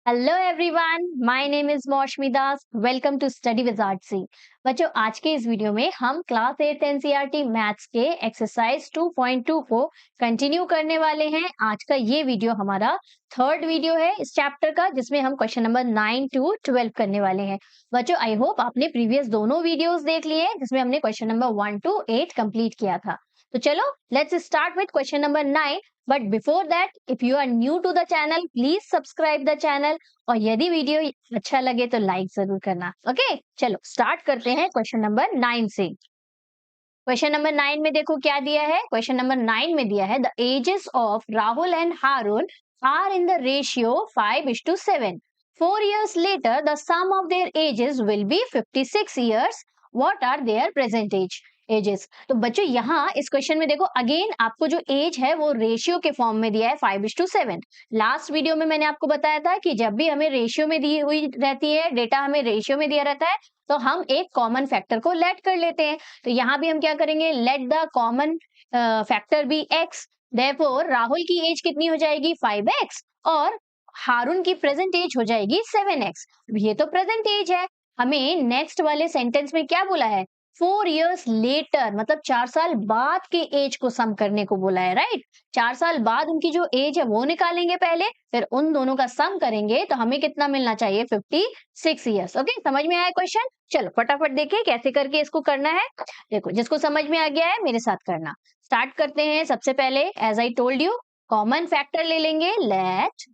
Hello everyone, my name is Moushumi Das. Welcome to study with Artsy. बच्चों, आज के इस वीडियो में हम क्लास 8 एनसीईआरटी मैथ्स के एक्सरसाइज 2.2 को कंटिन्यू करने वाले हैं। आज का ये वीडियो हमारा थर्ड वीडियो है इस चैप्टर का, जिसमें हम क्वेश्चन नंबर 9 to 12 करने वाले हैं। बच्चों, आई होप आपने प्रीवियस दोनों वीडियोस देख लिए हैं, जिसमें हमने क्वेश्चन नंबर 1 to 8 कंप्लीट किया था। तो चलो let's start with question number 9। But before that, if you are new to the channel, please subscribe the channel, और यदि वीडियो अच्छा लगे तो लाइक जरूर करना। ओके, चलो स्टार्ट करते हैं क्वेश्चन नंबर 9 से। क्वेश्चन नंबर 9 में देखो क्या दिया है। क्वेश्चन नंबर 9 में दिया है the ages of Rahul and Haroon are in the ratio 5:7। 4 years later the sum of their ages will be 56 years. What are their present ages? तो बच्चों यहाँ इस क्वेश्चन में देखो, अगेन आपको जो एज है वो रेशियो के फॉर्म में दिया है 5:7। लास्ट वीडियो में मैंने आपको बताया था कि जब भी हमें रेशियो में दी हुई रहती है, डेटा हमें रेशियो में दिया रहता है, तो हम एक कॉमन फैक्टर को लेट कर लेते हैं। तो यहाँ भी हम क्या करेंगे, let the common factor be x. Therefore Rahul की एज कितनी हो जाएगी, 5x, और हारून की प्रेजेंट एज हो जाएगी 7x। ये तो प्रेजेंट एज है। हमें नेक्स्ट वाले सेंटेंस में क्या बोला है, 4 years लेटर, मतलब 4 साल बाद के एज को सम करने को बोला है, राइट। 4 साल बाद उनकी जो एज है वो निकालेंगे पहले, फिर उन दोनों का सम करेंगे तो हमें कितना मिलना चाहिए, 56 years। ओके, समझ में आया क्वेश्चन? चलो फटाफट देखिए कैसे करके इसको करना है। देखो, जिसको समझ में आ गया है मेरे साथ करना। स्टार्ट करते हैं। सबसे पहले as I told you, common factor ले लेंगे। Let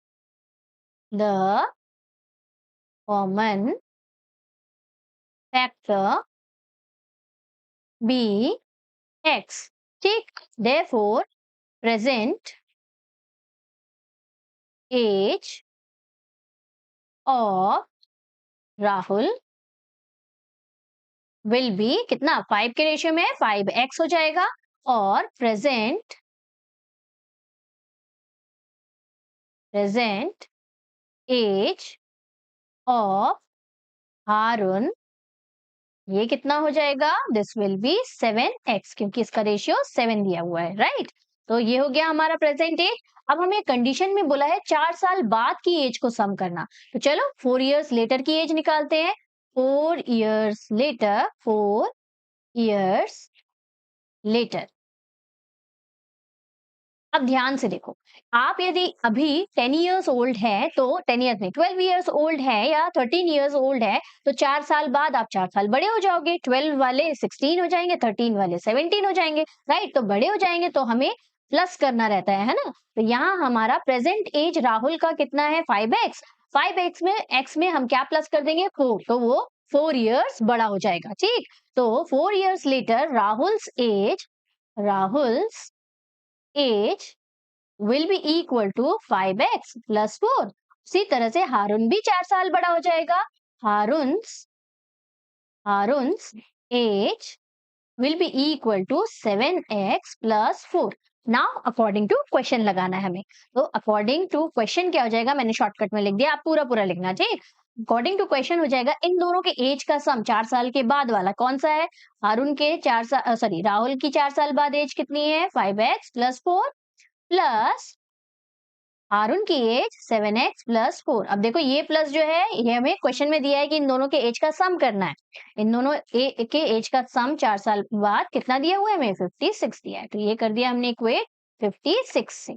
the common factor be x। ठीक, therefore present age of Rahul will be कितना, 5 के रेशियो में 5x हो जाएगा, और प्रेजेंट एज ऑफ हारून ये कितना हो जाएगा, दिस विल बी 7x, क्योंकि इसका रेशियो 7 दिया हुआ है, राइट। तो ये हो गया हमारा प्रेजेंट एज। अब हमें कंडीशन में बोला है 4 साल बाद की एज को सम करना, तो चलो 4 years लेटर की एज निकालते हैं। 4 years लेटर, 4 years लेटर। अब ध्यान से देखो, आप यदि अभी 10 years ओल्ड है, तो 10 years नहीं, 12 years ओल्ड है या 13 years ओल्ड है, तो 4 साल बाद आप 4 साल बड़े हो जाओगे। 12 वाले 16 हो जाएंगे, 13 वाले 17 हो जाएंगे, राइट। तो बड़े हो जाएंगे तो हमें प्लस करना रहता है ना। तो यहाँ हमारा प्रेजेंट एज राहुल का कितना है, 5x। 5x में x में हम क्या प्लस कर देंगे, 4, तो वो 4 years बड़ा हो जाएगा, ठीक। तो 4 years later Rahul's age will be equal to 5x plus 4। उसी तरह से हारून भी 4 साल बड़ा हो जाएगा। Haroon's age will be equal to 7x plus 4। Now according to question लगाना है हमें। तो अकॉर्डिंग टू क्वेश्चन क्या हो जाएगा, मैंने शॉर्टकट में लिख दिया, आप पूरा पूरा लिखना, ठीक। अकॉर्डिंग टू क्वेश्चन हो जाएगा, इन दोनों के एज का सम 4 साल के बाद वाला कौन सा है, हारून के 4 साल, सॉरी राहुल की 4 साल बाद एज कितनी है, 5x plus 4 प्लस हारून की एज 7x plus 4। अब देखो ये प्लस जो है ये हमें क्वेश्चन में दिया है कि इन दोनों के एज का सम करना है। इन दोनों के एज का सम 4 साल बाद कितना दिया हुआ है हमें, 56 दिया है। तो ये कर दिया हमने इक्वेट 56 से,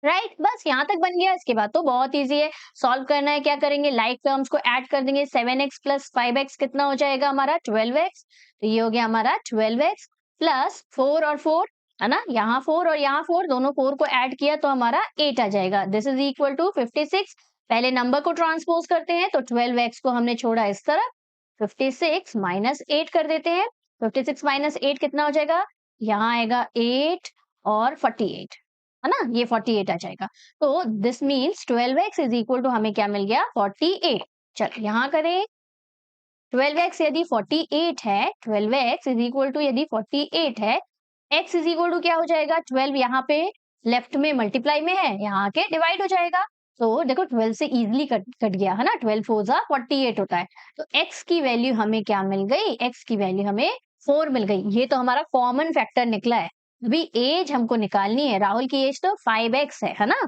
राइट। बस यहाँ तक बन गया। इसके बाद तो बहुत इजी है, सॉल्व करना है। क्या करेंगे, लाइक टर्म्स को ऐड कर देंगे। 7x plus 5x कितना हो जाएगा हमारा, 12x। तो ये हो गया हमारा 12x प्लस 4 और 4 है ना, यहाँ 4 और यहाँ 4, दोनों 4 को ऐड किया तो हमारा 8 आ जाएगा। This is equal to 56। पहले नंबर को ट्रांसपोज करते हैं, तो 12x को हमने छोड़ा इस तरफ, 56 माइनस 8 कर देते हैं। 56 माइनस 8 कितना हो जाएगा, यहाँ आएगा 8 और 48 है ना, ये 48 आ जाएगा। तो this means 12x is equal to हमें क्या मिल गया, 48। चलो यहाँ करें, 12x यदि 48 है, 12x इज इक्वल टू यदि 48 है, x इज इक्वल टू क्या हो जाएगा, 12 यहाँ पे लेफ्ट में मल्टीप्लाई में है, यहाँ आके डिवाइड हो जाएगा। तो देखो 12 से इजिली कट गया है ना, 12 4 जा 48 होता है। तो x की वैल्यू हमें क्या मिल गई, x की वैल्यू हमें 4 मिल गई। ये तो हमारा कॉमन फैक्टर निकला है। अभी एज हमको निकालनी है, राहुल की एज तो 5x है ना।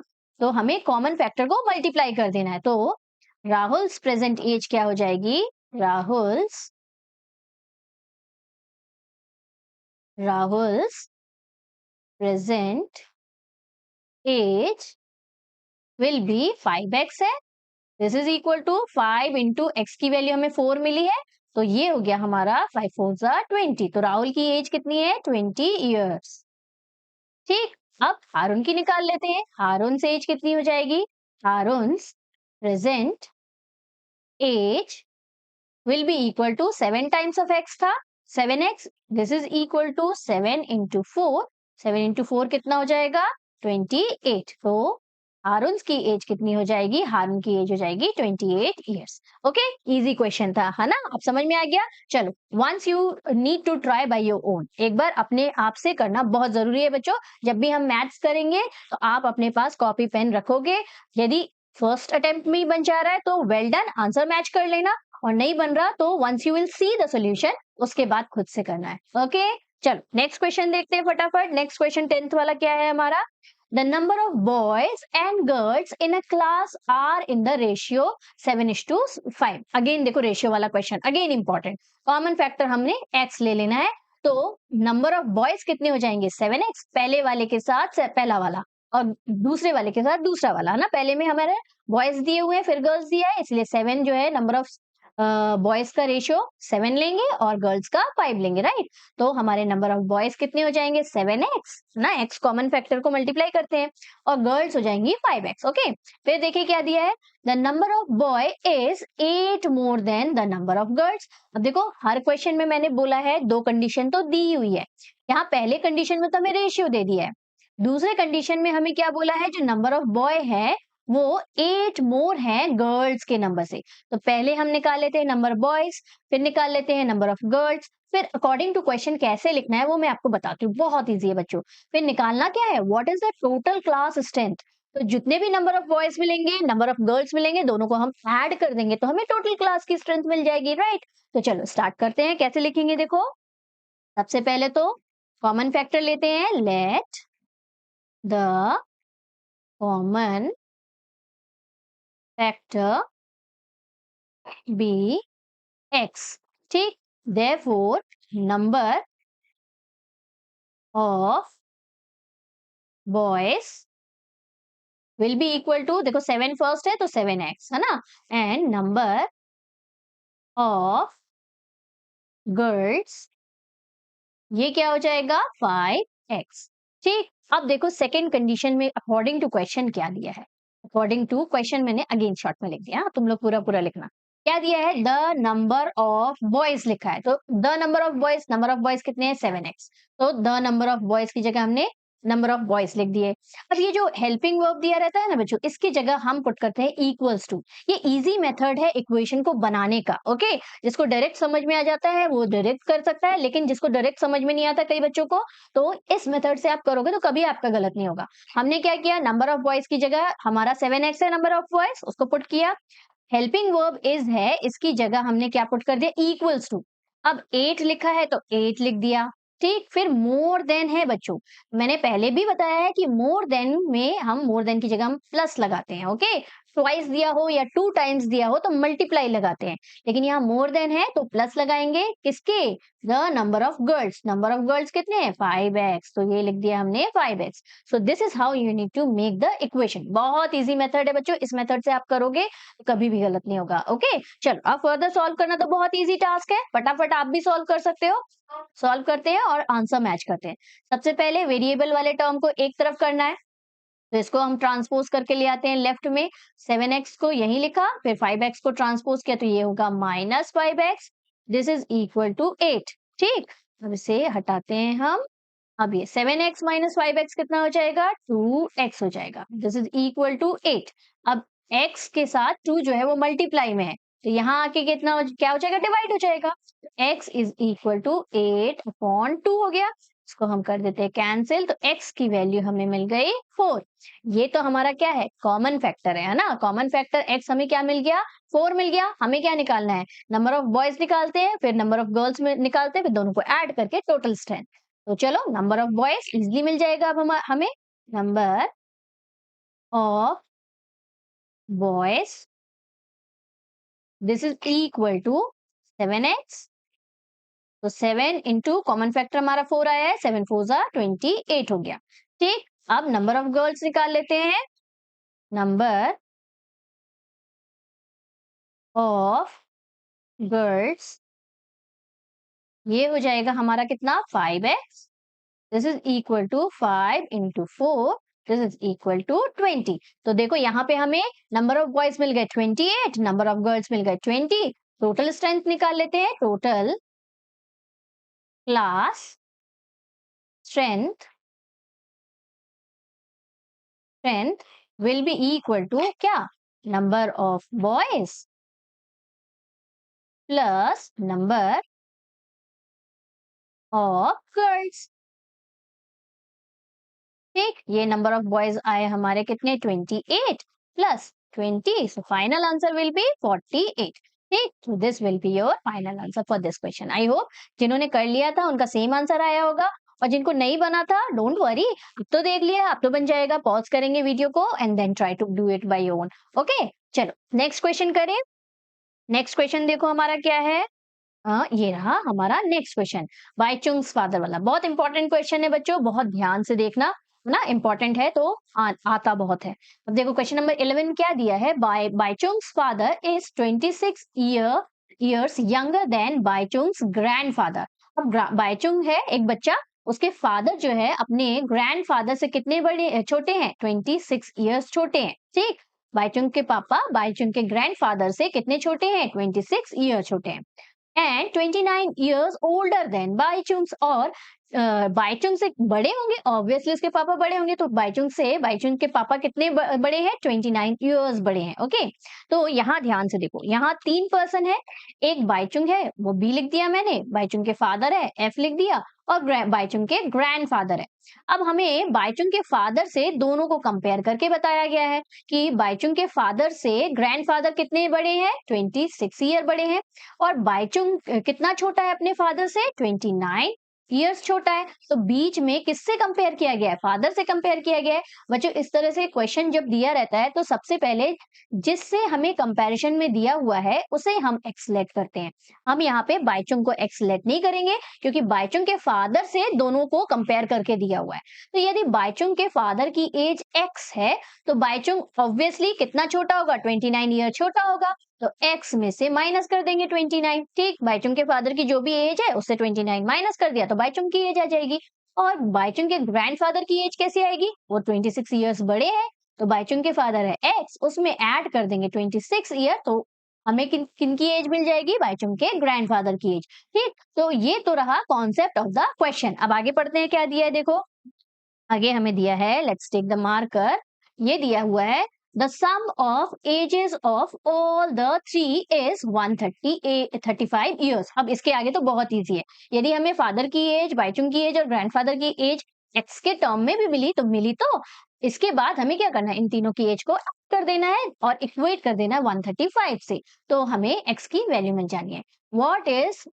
तो हमें कॉमन फैक्टर को मल्टीप्लाई कर देना है। तो राहुल्स प्रेजेंट एज क्या हो जाएगी? Rahul's present age will be 5x है। This is equal to 5 into x की वैल्यू हमें 4 मिली है, तो ये हो गया हमारा 5 4 20। तो राहुल की एज कितनी है? 20 ईयर्स। ठीक, अब हारून की निकाल लेते हैं। हारून से एज कितनी हो जाएगी? Haroon present age will be equal to 7 times of x था, 7x। This is equal to 7 into 4। 7 into 4 कितना हो जाएगा? 28। तो हारून की एज कितनी हो जाएगी? हारून की एज हो जाएगी 28 ईयर्स। ओके, इजी क्वेश्चन था, है ना? अब समझ में आ गया। चलो, once you need to try by your own, एक बार अपने आप से करना बहुत जरूरी है बच्चों। जब भी हम मैथ्स करेंगे तो आप अपने पास कॉपी पेन रखोगे। यदि फर्स्ट अटेम्प्ट में ही बन जा रहा है तो वेल डन, आंसर मैच कर लेना। और नहीं बन रहा तो once you will see the solution, उसके बाद खुद से करना है। ओके, चलो नेक्स्ट क्वेश्चन देखते हैं फटाफट। नेक्स्ट क्वेश्चन 10th वाला क्या है हमारा? The number of boys and girls in a class are in the ratio 7:5। Again देखो रेशियो वाला question, again important. Common factor हमने x ले लेना है, तो नंबर ऑफ बॉयज कितने हो जाएंगे? 7x, पहले वाले के साथ पहला वाला और दूसरे वाले के साथ दूसरा वाला, है ना? पहले में हमारे बॉयज दिए हुए हैं, फिर गर्ल्स दिया है, इसलिए 7 जो है नंबर ऑफ बॉयज का रेशियो 7 लेंगे और गर्ल्स का 5 लेंगे, राइट? तो हमारे नंबर ऑफ बॉयज कितने हो जाएंगे? 7x ना, x कॉमन फैक्टर को मल्टीप्लाई करते हैं, और गर्ल्स हो जाएंगी 5x। ओके, फिर देखिए क्या दिया है? The number of boy is 8 more than the number of girls. अब देखो हर क्वेश्चन में मैंने बोला है दो कंडीशन तो दी हुई है। यहाँ पहले कंडीशन में तो हमें रेशियो दे दिया है, दूसरे कंडीशन में हमें क्या बोला है? जो नंबर ऑफ बॉय है वो 8 मोर है गर्ल्स के नंबर से। तो पहले हम निकाल लेते हैं नंबर बॉयज, फिर निकाल लेते हैं नंबर ऑफ गर्ल्स, फिर अकॉर्डिंग टू क्वेश्चन कैसे लिखना है वो मैं आपको बताती हूँ, बहुत इजी है बच्चों। फिर निकालना क्या है? What is the total class strength. तो जितने भी नंबर ऑफ बॉयज मिलेंगे, नंबर ऑफ गर्ल्स मिलेंगे, दोनों को हम ऐड कर देंगे तो हमें टोटल क्लास की स्ट्रेंथ मिल जाएगी, राइट? तो चलो स्टार्ट करते हैं। कैसे लिखेंगे देखो, सबसे पहले तो कॉमन फैक्टर लेते हैं। Let the common factor be x। ठीक, therefore number of boys will be equal to, देखो 7 फर्स्ट है तो 7x, है ना? एंड नंबर ऑफ गर्ल्स ये क्या हो जाएगा? 5x। ठीक, अब देखो सेकेंड कंडीशन में अकॉर्डिंग टू क्वेश्चन क्या दिया है। अकॉर्डिंग टू क्वेश्चन मैंने अगेन शॉर्ट में लिख दिया, तुम लोग पूरा पूरा लिखना। क्या दिया है? द नंबर ऑफ बॉयज लिखा है, तो द नंबर ऑफ बॉयज कितने हैं? 7x। तो द नंबर ऑफ बॉयज की जगह हमने नंबर ऑफ बॉयज लिख दिए। अब ये जो हेल्पिंग वर्ब दिया रहता है ना बच्चों, इसकी जगह हम पुट करते हैं इक्वल्स टू। ये इजी मेथड है इक्वेशन को बनाने का। ओके, जिसको डायरेक्ट समझ में आ जाता है वो डायरेक्ट कर सकता है, लेकिन जिसको डायरेक्ट समझ में नहीं आता कई बच्चों को, तो इस मेथड से आप करोगे तो कभी आपका गलत नहीं होगा। हमने क्या किया? नंबर ऑफ बॉयज की जगह हमारा 7x है नंबर ऑफ बॉयज, उसको पुट किया। हेल्पिंग वर्ब इज है, इसकी जगह हमने क्या पुट कर दिया? Equals to. अब 8 लिखा है तो 8 लिख दिया। ठीक, फिर मोर देन है बच्चों, मैंने पहले भी बताया है कि मोर देन में हम मोर देन की जगह हम प्लस लगाते हैं। ओके, ट्वाइस दिया हो या 2 टाइम्स दिया हो तो मल्टीप्लाई लगाते हैं, लेकिन यहाँ मोर देन है तो प्लस लगाएंगे। किसके? The number of girls. Number of girls कितने हैं? 5x, तो ये लिख दिया हमने 5x। So this is how you need to make the equation. बहुत इजी मेथड है बच्चों, इस मेथड से आप करोगे तो कभी भी गलत नहीं होगा। ओके, चलो अब फर्दर सॉल्व करना तो बहुत इजी टास्क है, फटाफट आप भी सॉल्व कर सकते हो। सॉल्व करते हैं और आंसर मैच करते हैं। सबसे पहले वेरिएबल वाले टर्म को एक तरफ करना है, तो इसको हम ट्रांसपोज करके ले आते हैं लेफ्ट में। 7x को यही लिखा, फिर 5x को ट्रांसपोज किया तो ये होगा -5x। This is equal to 8। ठीक, अब इसे हटाते हैं हम। अब ये 7x माइनस 5x कितना हो जाएगा? 2x हो जाएगा। This is equal to 8। अब x के साथ 2 जो है वो मल्टीप्लाई में है, तो यहाँ आके कितना क्या हो जाएगा? डिवाइड हो जाएगा। x इज इक्वल टू 8/2 हो गया। इसको हम कर देते हैं कैंसिल, तो x की वैल्यू हमें मिल गई 4। ये तो हमारा क्या है? कॉमन फैक्टर है ना? कॉमन फैक्टर x हमें क्या मिल गया? 4 मिल गया। हमें क्या निकालना है? नंबर ऑफ बॉयज निकालते हैं, फिर नंबर ऑफ गर्ल्स में निकालते हैं, फिर दोनों को ऐड करके टोटल स्ट्रेंथ। तो चलो नंबर ऑफ बॉयज इजिली मिल जाएगा अब हमें। Number of boys, this is equal to 7x। तो 7 इंटू कॉमन फैक्टर हमारा 4 आया है, 7 4 जा 28 हो गया। ठीक, अब नंबर ऑफ गर्ल्स निकाल लेते हैं। नंबर ऑफ गर्ल्स, ये हो जाएगा हमारा कितना, 5x। This is equal to 5 into 4, this is equal to 20। तो देखो यहाँ पे हमें नंबर ऑफ बॉयज मिल गए 28, नंबर ऑफ गर्ल्स मिल गए 20। टोटल स्ट्रेंथ निकाल लेते हैं। Total class strength, strength will be equal to क्या, number of boys plus number of girls. ठीक, ये नंबर ऑफ बॉयज आए हमारे कितने, 28 plus 20, so final answer will be 48। ठीक, तो this will be your final answer for this question. I hope जिन्होंने कर लिया था उनका सेम आंसर आया होगा, और जिनको नहीं बना था डोंट वरी, अब तो देख लिया, अब तो बन जाएगा। पॉज करेंगे वीडियो को and then try to do it by your own. Okay, चलो नेक्स्ट क्वेश्चन करें। नेक्स्ट क्वेश्चन देखो हमारा क्या है। ये रहा हमारा नेक्स्ट क्वेश्चन, बाइचुंग्स फादर वाला। बहुत इंपॉर्टेंट क्वेश्चन है बच्चों, बहुत ध्यान से देखना ना, इंपॉर्टेंट है तो आता बहुत है। अब देखो क्वेश्चन नंबर 11 क्या दिया है, Baichung's father is 26 years younger than Baichung's grandfather. अब बाइचुंग है एक बच्चा, उसके फादर जो है अपने ग्रैंडफादर से कितने बड़े छोटे हैं, 26 ईयर्स छोटे हैं। ठीक, बाइचुंग के पापा बाइचुंग के ग्रैंडफादर से कितने छोटे हैं, 26 ईयर छोटे हैं। And 29 years older than Bhaichung, और बाईचुंग से बड़े होंगे, ऑब्वियसली उसके पापा बड़े होंगे, तो बाईचुंग से बाईचुंग के पापा कितने बड़े हैं, 29 years बड़े हैं। ओके, तो यहाँ ध्यान से देखो, यहाँ 3 पर्सन है, एक बाईचुंग है वो बी लिख दिया मैंने, बाईचुंग के फादर है एफ लिख दिया, और बाईचुंग के ग्रैंडफादर है। अब हमें बाईचुंग के फादर से दोनों को कंपेयर करके बताया गया है कि बाईचुंग के फादर से ग्रैंडफादर कितने बड़े हैं, 26 ईयर बड़े हैं, और बाईचुंग कितना छोटा है अपने फादर से, 29 ईयर्स छोटा है। तो बीच में किससे कंपेयर किया गया है, फादर से कंपेयर किया गया है। बच्चों इस तरह से क्वेश्चन जब दिया रहता है तो सबसे पहले जिससे हमें कंपैरिजन में दिया हुआ है उसे हम एक्स सेलेक्ट करते हैं। हम यहाँ पे बाईचुंग को एक्स सेलेक्ट नहीं करेंगे, क्योंकि बाईचुंग के फादर से दोनों को कंपेयर करके दिया हुआ है। तो यदि बाईचुंग के फादर की एज एक्स है, तो बाईचुंग ऑब्वियसली कितना छोटा होगा, 29 ईयर छोटा होगा, तो x में से माइनस कर देंगे 29। ठीक, बाईचुंग के फादर की जो भी एज है उससे 29 माइनस कर दिया तो बाईचुंग की एज आ जाएगी। और बाईचुंग के ग्रैंडफादर की एज कैसे आएगी, वो 26 ईयर्स बड़े हैं, तो बाईचुंग के फादर है x, उसमें ऐड कर देंगे 26 ईयर, तो हमें किन किन की एज मिल जाएगी, बाईचुंग के ग्रैंडफादर की एज। ठीक, तो ये तो रहा कॉन्सेप्ट ऑफ द क्वेश्चन। अब आगे पढ़ते हैं, क्या दिया है देखो, आगे हमें दिया है, लेट्स टेक द मार्कर, ये दिया हुआ है the sum of ages of all the three is 135 years। अब इसके आगे तो बहुत इजी है, यदि हमें फादर की एज, बाईचुंग की एज और ग्रैंडफादर की एज एक्स के टर्म में भी मिली तो मिली, तो इसके बाद हमें क्या करना है, इन तीनों की एज को ऐड कर देना है और इक्वेट कर देना है 135 से, तो हमें एक्स की वैल्यू मिल जानी है। What is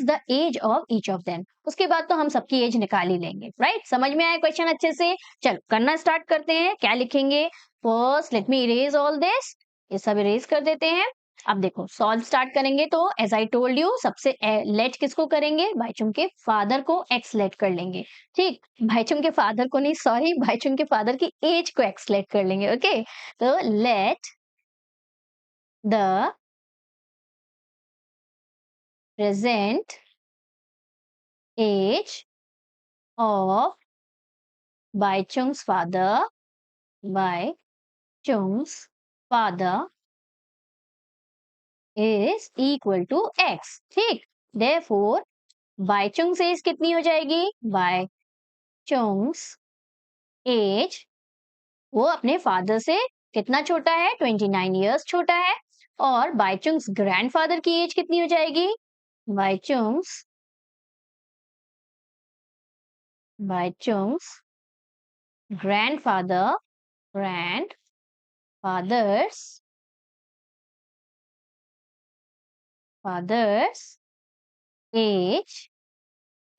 the age of each of them, उसके बाद तो हम सबकी एज निकाल ही लेंगे। राइट, समझ में आया क्वेश्चन अच्छे से। चलो करना स्टार्ट करते हैं, क्या लिखेंगे, first let me erase all this, ये सब इरेज कर देते हैं। अब देखो सॉल्व स्टार्ट करेंगे, तो एज आई टोल्ड यू सबसे लेट किसको करेंगे, बाईचुंग के फादर को एक्स लेट कर लेंगे। ठीक, बाईचुंग के फादर को नहीं, सॉरी, बाईचुंग के फादर की एज को एक्स लेट कर लेंगे। ओके, तो let the present age of Baichung's father, Baichung's father is equal to x। ठीक, therefore बाईचुंग्स एज कितनी हो जाएगी, बाईचुंग्स एज वो अपने फादर से कितना छोटा है, 29 ईयर्स छोटा है, और बाईचुंग्स ग्रैंडफादर की एज कितनी हो जाएगी, Baichung's Baichung's grandfather grandfather's father's age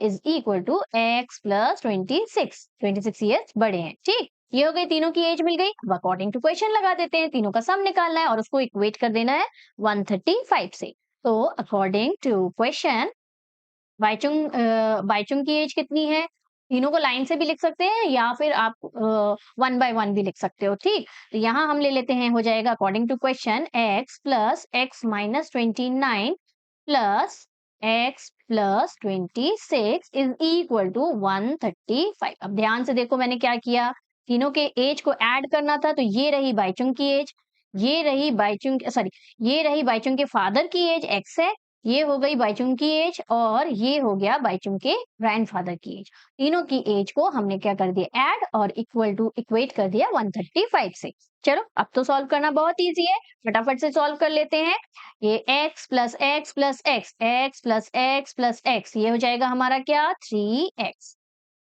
is equal to x plus 26 years बड़े हैं। ठीक, ये हो गई, तीनों की एज मिल गई। अब अकॉर्डिंग टू क्वेश्चन लगा देते हैं, तीनों का सम निकालना है और उसको इक्वेट कर देना है 135 से। तो अकॉर्डिंग टू क्वेश्चन बाइचुंग की एज कितनी है? तीनों को लाइन से भी लिख सकते हैं या फिर आप वन बाय वन भी लिख सकते हो, ठीक। तो यहाँ हम ले लेते हैं, हो जाएगा according to question x plus x minus 29 plus x plus 26 is equal to 135। अब ध्यान से देखो, मैंने क्या किया, तीनों के एज को ऐड करना था। तो ये रही बाइचुंग की एज, ये रही बाइचुंग सॉरी ये रही बाइचुंग के फादर की एज x है, ये हो गई बाइचुंग की एज और ये हो गया बाइचुंग के ग्रैंडफादर की एज। तीनों की एज को हमने क्या कर दिया, ऐड और इक्वल टू इक्वेट कर दिया 135 से। चलो अब तो सॉल्व करना बहुत इजी है, फटाफट से सॉल्व कर लेते हैं। ये x plus x plus x, x plus x plus x, ये हो जाएगा हमारा क्या, 3x,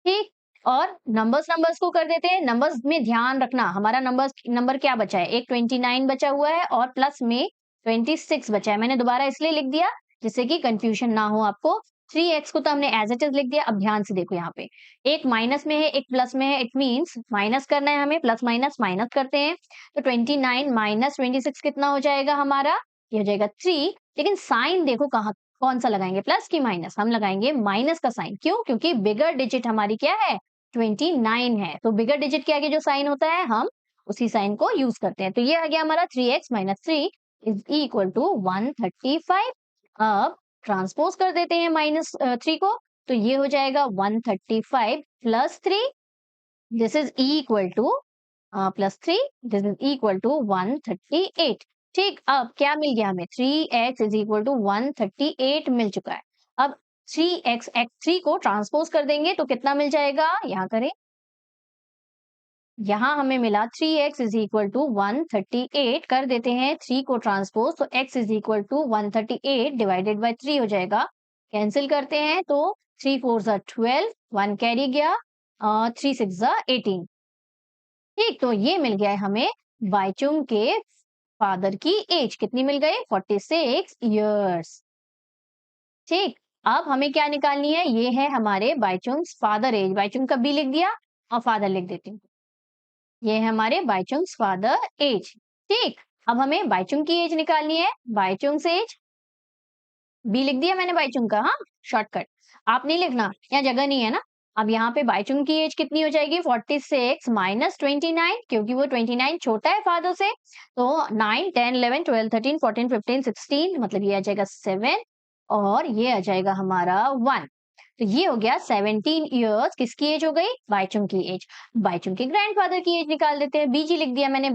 ठीक। और नंबर्स नंबर्स को कर देते हैं। नंबर्स में ध्यान रखना, हमारा नंबर क्या बचा है, एक 29 बचा हुआ है और प्लस में 26 बचा है। मैंने दोबारा इसलिए लिख दिया जिससे कि कंफ्यूजन ना हो आपको। 3x को तो हमने एज इट इज लिख दिया। अब ध्यान से देखो, यहाँ पे एक माइनस में है एक प्लस में है, इट मींस माइनस करना है हमें, प्लस माइनस माइनस करते हैं। तो 29 माइनस 26 कितना हो जाएगा हमारा, ये हो जाएगा 3। लेकिन साइन देखो कहाँ, कौन सा लगाएंगे, प्लस की माइनस, हम लगाएंगे माइनस का साइन। क्यों? क्योंकि बिगर डिजिट हमारी क्या है, 29 है। तो बिगर डिजिट के आगे जो साइन होता है हम उसी साइन को यूज करते हैं। तो ये आ गया हमारा 3x minus 3 is equal to 135। अब ट्रांसपोज कर देते हैं माइनस 3 को, तो ये हो जाएगा 135 plus 3, this is equal to plus 3, this is equal to 138। ठीक, अब क्या मिल गया हमें, 3x इज इक्वल टू 138 मिल चुका है। अब 3x x3 को ट्रांसपोज कर देंगे तो कितना मिल जाएगा, यहाँ करें, यहाँ हमें मिला 3x इज इक्वल टू 138, कर देते हैं 3 को ट्रांसपोज, तो x is equal to 138 divided by 3 हो जाएगा। कैंसिल करते हैं तो 3 4 जा 12, 1 कैरी गया, 3 6 जा 18। ठीक, तो ये मिल गया है हमें बाइचुंग के फादर की एज, कितनी मिल गई, 46 इयर्स। ठीक, अब हमें क्या निकालनी है, ये है हमारे बाइचुंग फादर एज। बाइचुंग का बी लिख दिया और फादर लिख देती हूँ, ये है हमारे बाइचुंग्स फादर एज। ठीक, अब हमें बाइचुंग की एज निकालनी है, बाइचुंग्स एज, बी लिख दिया मैंने बाइचुंग का, हाँ शॉर्टकट, आप नहीं लिखना, यहाँ जगह नहीं है ना। अब यहाँ पे बाइचुंग की एज कितनी हो जाएगी, 46 माइनस 29, क्योंकि वो 29 छोटा है फादर से। तो 9 10 11 12 13 14 15 16, मतलब ये आ जाएगा 7 और ये आ जाएगा हमारा 1। तो ये हो गया 17 इयर्स, किसकी एज हो गई, बाइचुंग की एज। बाइचुंग के ग्रैंडफादर की एज निकाल देते हैं, बीजी लिख दिया मैंने,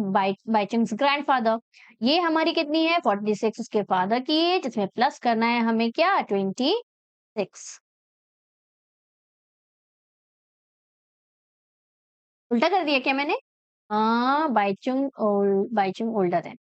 बाइचुंग्स ग्रैंडफादर। ये हमारी कितनी है, 46 उसके फादर की एज, इसमें प्लस करना है हमें क्या, 26। उल्टा कर दिया क्या मैंने, बाइचुंग ओल्डर है,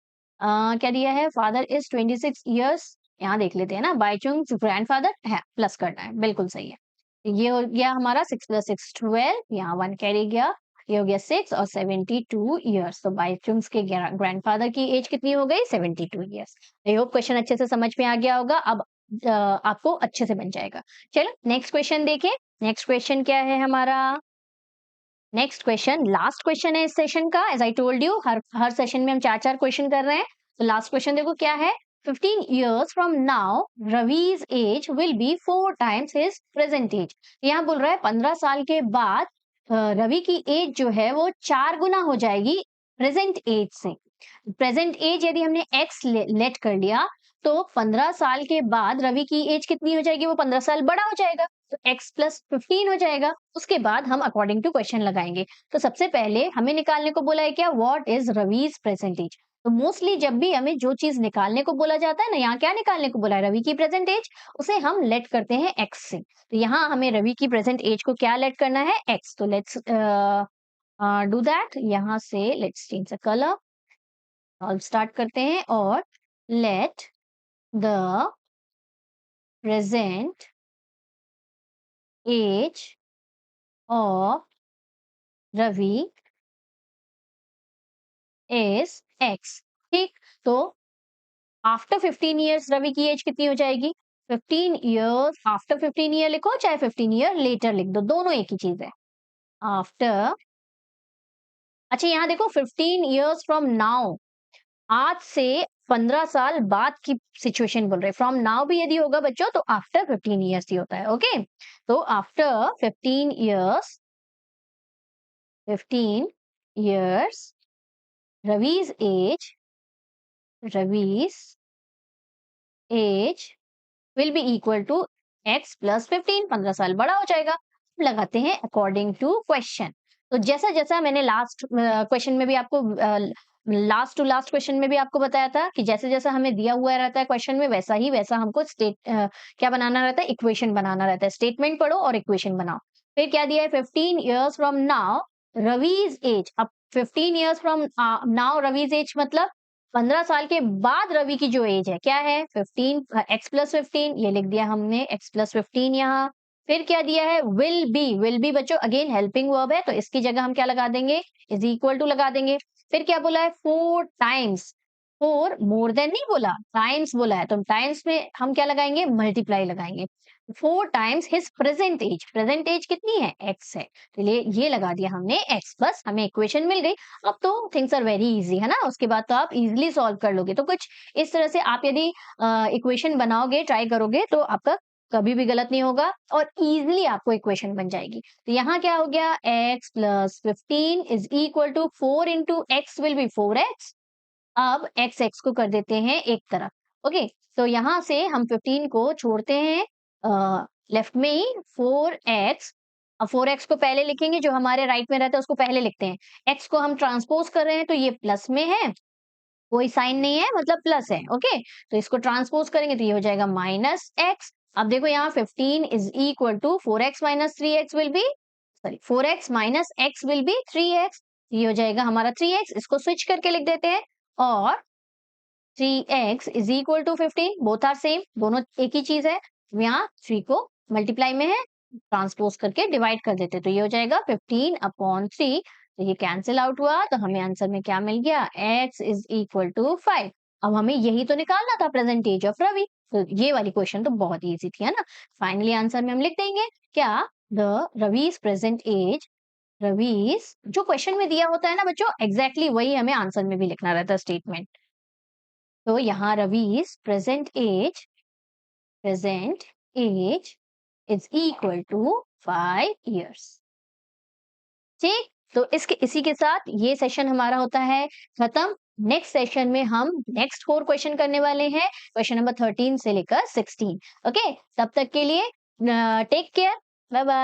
क्या दिया है, फादर इज 26 इयर्स, यहाँ देख लेते हैं ना, बाइचुंग ग्रैंडफादर है, प्लस करना है, बिल्कुल सही है। ये हो गया हमारा 6 प्लस 6 12, यहाँ 1 कैरी गया, ये हो गया 6 और 72 इयर्स। तो बाइचुंग्स के ग्रैंडफादर की एज कितनी हो गई, 72 इयर्स। आई होप क्वेश्चन अच्छे से समझ में आ गया होगा, अब आपको अच्छे से बन जाएगा। चलो नेक्स्ट क्वेश्चन देखें। नेक्स्ट क्वेश्चन क्या है हमारा, नेक्स्ट क्वेश्चन लास्ट क्वेश्चन है इस सेशन का। एज आई टोल्ड यू, हर सेशन में हम 4-4 क्वेश्चन कर रहे हैं। तो लास्ट क्वेश्चन देखो क्या है, 15 years from now Ravi's age will be 4 times his present age। यहाँ बोल रहा है 15 साल के बाद रवि की एज जो है वो 4 गुना हो जाएगी प्रेजेंट एज से। प्रेजेंट एज यदि हमने x लेट कर लिया तो 15 साल के बाद रवि की एज कितनी हो जाएगी, वो 15 साल बड़ा हो जाएगा, तो x प्लस 15 हो जाएगा। उसके बाद हम अकॉर्डिंग टू क्वेश्चन लगाएंगे। तो सबसे पहले हमें निकालने को बोला है क्या, what is Ravi's present age. तो मोस्टली जब भी हमें जो चीज निकालने को बोला जाता है ना, यहाँ क्या निकालने को बोला है, रवि की प्रेजेंट एज, उसे हम लेट करते हैं x से। तो यहाँ हमें रवि की प्रेजेंट एज को क्या लेट करना है, x। तो लेट्स डू दैट। यहाँ से let's change the colour, solve start करते हैं और let the present age of Ravi is x। ठीक, तो आफ्टर 15 ईयर्स रवि की एज कितनी हो जाएगी, 15 ईयर्स आफ्टर 15 ईयर लिखो चाहे 15 ईयर लेटर लिख दो, दोनों एक ही चीज है। आफ्टर अच्छा यहाँ देखो 15 years from now, आज से 15 साल बाद की सिचुएशन बोल रहे हैं। फ्रॉम नाउ भी यदि होगा बच्चों तो आफ्टर 15 ईयर्स ही होता है। ओके, तो after 15 years Ravi's age Ravi's age will be equal to x plus 15, 15 साल बड़ा हो जाएगा। अब लगाते हैं अकॉर्डिंग टू क्वेश्चन। तो जैसा जैसा मैंने लास्ट क्वेश्चन में भी आपको लास्ट टू लास्ट क्वेश्चन में भी आपको बताया था कि जैसे जैसा हमें दिया हुआ रहता है क्वेश्चन में वैसा ही वैसा हमको क्या बनाना रहता है, इक्वेशन बनाना रहता है। स्टेटमेंट पढ़ो और इक्वेशन बनाओ। फिर क्या दिया है, 15 years from now Ravi's age. अब 15 years from now Ravi's age मतलब 15 साल के बाद रवि की जो एज है क्या है, 15 x प्लस 15, ये लिख दिया हमने x प्लस 15 यहाँ। फिर क्या दिया है, विल बी बच्चों अगेन हेल्पिंग वर्ब है तो इसकी जगह हम क्या लगा देंगे, इज इक्वल टू लगा देंगे। फिर क्या बोला है, 4 टाइम्स, 4 मोर देन नहीं बोला, टाइम्स बोला है तो टाइम्स में हम क्या लगाएंगे, मल्टीप्लाई लगाएंगे। 4 टाइम्स हिज प्रेजेंट एज कितनी है, x है, तो ये लगा दिया हमने x, बस हमें इक्वेशन मिल गई। अब तो थिंग्स आर वेरी इजी है ना, उसके बाद तो आप इजीली सॉल्व कर लोगे। तो कुछ इस तरह से आप यदि इक्वेशन बनाओगे, ट्राई करोगे तो आपका कभी भी गलत नहीं होगा और इजीली आपको इक्वेशन बन जाएगी। तो यहाँ क्या हो गया, x plus 15 is equal to 4 into x will be 4x। अब x को कर देते हैं एक तरफ। ओके, तो यहाँ से हम 15 को छोड़ते हैं लेफ्ट में ही, 4x। अब 4x को पहले लिखेंगे, जो हमारे राइट में रहता है उसको पहले लिखते हैं। x को हम ट्रांसपोज कर रहे हैं तो ये प्लस में है, कोई साइन नहीं है मतलब प्लस है। ओके, तो इसको ट्रांसपोज करेंगे तो ये हो जाएगा माइनस एक्स। अब देखो यहाँ 15 is equal to 4x minus 3x will be, sorry 4x minus x will be 3x, ये हो जाएगा हमारा 3x। इसको स्विच करके लिख देते हैं और 3x is equal to 15, both are same, दोनों एक ही चीज है। यहाँ 3 को मल्टीप्लाई में है, ट्रांसपोज करके डिवाइड कर देते तो ये हो जाएगा 15 अपॉन 3। तो ये कैंसिल आउट हुआ तो हमें आंसर में क्या मिल गया, x इज इक्वल टू 5। अब हमें यही तो निकालना था, प्रेजेंट एज ऑफ रवि। तो ये वाली क्वेश्चन तो बहुत इजी थी है ना। फाइनली आंसर में हम लिख देंगे क्या, the Ravi's present age, Ravi's जो क्वेश्चन में दिया होता है ना बच्चों, एग्जैक्टली वही हमें आंसर में भी लिखना रहता है स्टेटमेंट। तो यहाँ Ravi's present age is equal to 5 years। ठीक, तो इसी के साथ ये सेशन हमारा होता है खत्म। नेक्स्ट सेशन में हम नेक्स्ट 4 क्वेश्चन करने वाले हैं, क्वेश्चन नंबर 13 से लेकर 16। ओके, तब तक के लिए टेक केयर, बाय बाय।